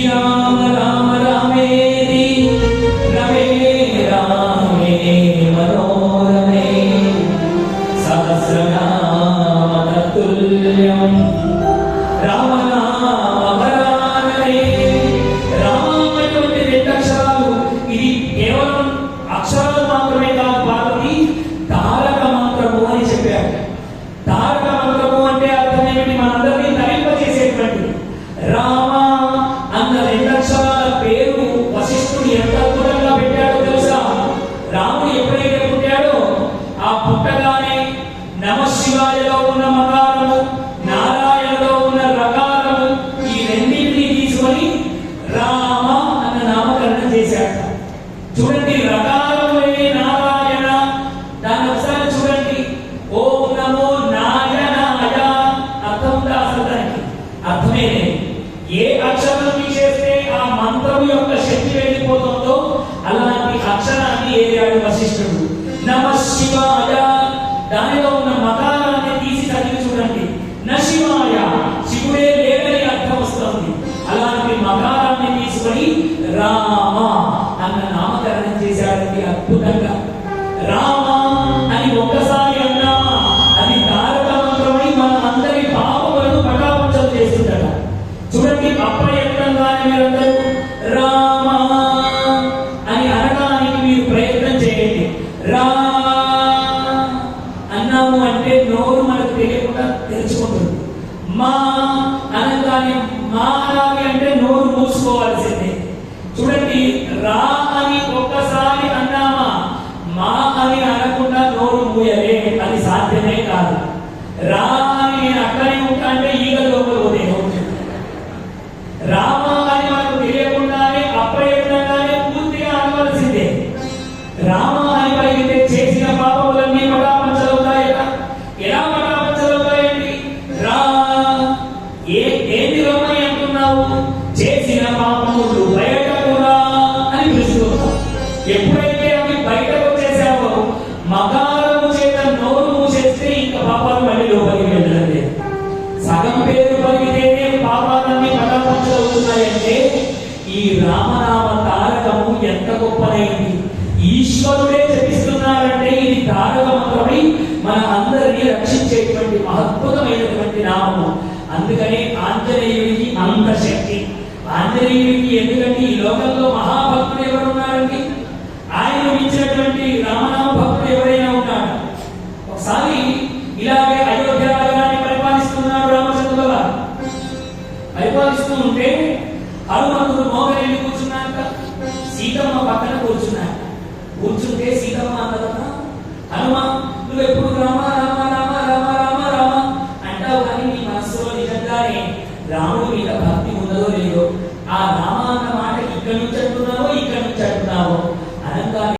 శ్రీరామ రామ రామేతి రమే రామే మనోరమే సహస్రనామ తత్తుల్యం రామనామవరాననే. రామ అటువంటి రెండు అక్షరాలు, ఇది కేవలం అక్షరాలు మాత్రమే కాదు, పార్వతి తారక మంత్రము అని చెప్పారు. తారక మంత్రము అంటే అర్థం ఏమిటి? మనందరినీ తరింపజేసేటువంటి రామ అన్న రెండు అక్షరాల పేరు వశిష్ఠుడు ఎంత అద్భుతంగా పెట్టాడో తెలుసా? రాముడు ఎప్పుడైతే పుట్టాడో ఆ పుట్టగానే నమశివాయలో ఉన్న మకారము, నారాయణలో ఉన్న రకారము, ఈ రెండింటినీ తీసుకొని రామ అన్న నామకరణం చేశాడు. చూడండి, రకారములే నారాయణ, దాన్ని ఒకసారి చూడండి. ఓం నమో నారాయణాయ అర్థం ఉందా? అసలు దానికి అర్థమే లేదు. ఏ అక్షరం తీసేస్తే ఆ మంత్రం యొక్క శక్తి వెళ్ళిపోతుందో అలాంటి అక్షరాన్ని ఏరాడు వశిష్ఠుడు. నమశివాయ, దానిలో ఉన్న మకారాన్ని తీసి చదివి చూడండి. నశివాయ, శివుడే లేడని అర్థం వస్తుంది. అలాంటి మకారాన్ని తీసుకొని రామ అన్న నామకరణం చేశాడండి అద్భుతంగా. రామ అని ఒక్కసారి అన్నామా అది తారక మంత్రమై మన అందరి పాపములను పటాపంచం చేస్తుందట. చూడండి, అప్రయత్నంగానే మీరందరూ రామ అని అనడానికి మీరు ప్రయత్నం చేయండి. రా అన్నాము అంటే నోరు మనకు తెలియకుండా తెరుచుకుంటుంది. మా అనగానే మారాలి అంటే నోరు మూసుకోవాల్సిందే. చూడండి, రా అని ఒక్కసారి అన్నామా మా అని అనకుండా నోరు మూయలే, అది సాధ్యమే కాదు. రా అని నేను అక్కడే ఉంటా అంటే ఈగ లోపల పోతే రామ అని మనకు తెలియకుండానే అప్రయత్నంగానే పూర్తిగా అనవలసిందే. రామ అని పలికితే చేసిన పాపములన్నీ పటాపంచలవుతాయట. ఎలా పటాపంచలవుతాయండి? రా ఏంటి రమ్మని అంటున్నావు? చేసిన పాపములు బయటకు రా అని పిలుస్తున్నావు. ఎప్పుడైతే అవి బయటకు వచ్చేసావో మకారము చేత నోరు మూసేస్తే ఇంకా పాపాలు మళ్ళీ లోపలికి వెళ్ళడం లేదు. సగం పేరు పలికితేనే పాపాలన్నీ పటాపంచలవుతున్నాయంటే ఈ రామనామ తారకము ఎంత గొప్పదైంది. ఈశ్వరుడే జపిస్తున్నారంటే ఇది తారక మంత్రమై మన అందరినీ రక్షించేటువంటి అద్భుతమైనటువంటి నామము. అందుకనే ఆంజనేయుడికి అంత శక్తి. ఆంజనేయుడికి ఎందుకంటే ఈ లోకంలో మహాభక్తుడు ఎవరు ఉన్నారండి? ఆయన మించినటువంటి రామనామ భక్తుడు ఎవరైనా ఉన్నాడు? ఒకసారి ఇలాగే అయోధ్య రాజ్యాన్ని పరిపాలిస్తున్నాడు రామచంద్రుల వారు. పరిపాలిస్తూ ఉంటే హనుమంతుడు మోగరెళ్ళి కూర్చున్నాక సీతమ్మ పక్కన కూర్చున్నాడు. కూర్చుంటే సీతమ్మ అన్నదమ్మా, హనుమ నువ్వు ఎప్పుడు రామ రామ రామ రామ రామ రామ అంటావు, కానీ నీ మనసులో నిజంగానే రాముడి మీద భక్తి ఉన్నదో లేదో, ఆ రామ అన్న మాట ఇక్కడి నుంచి అంటున్నావో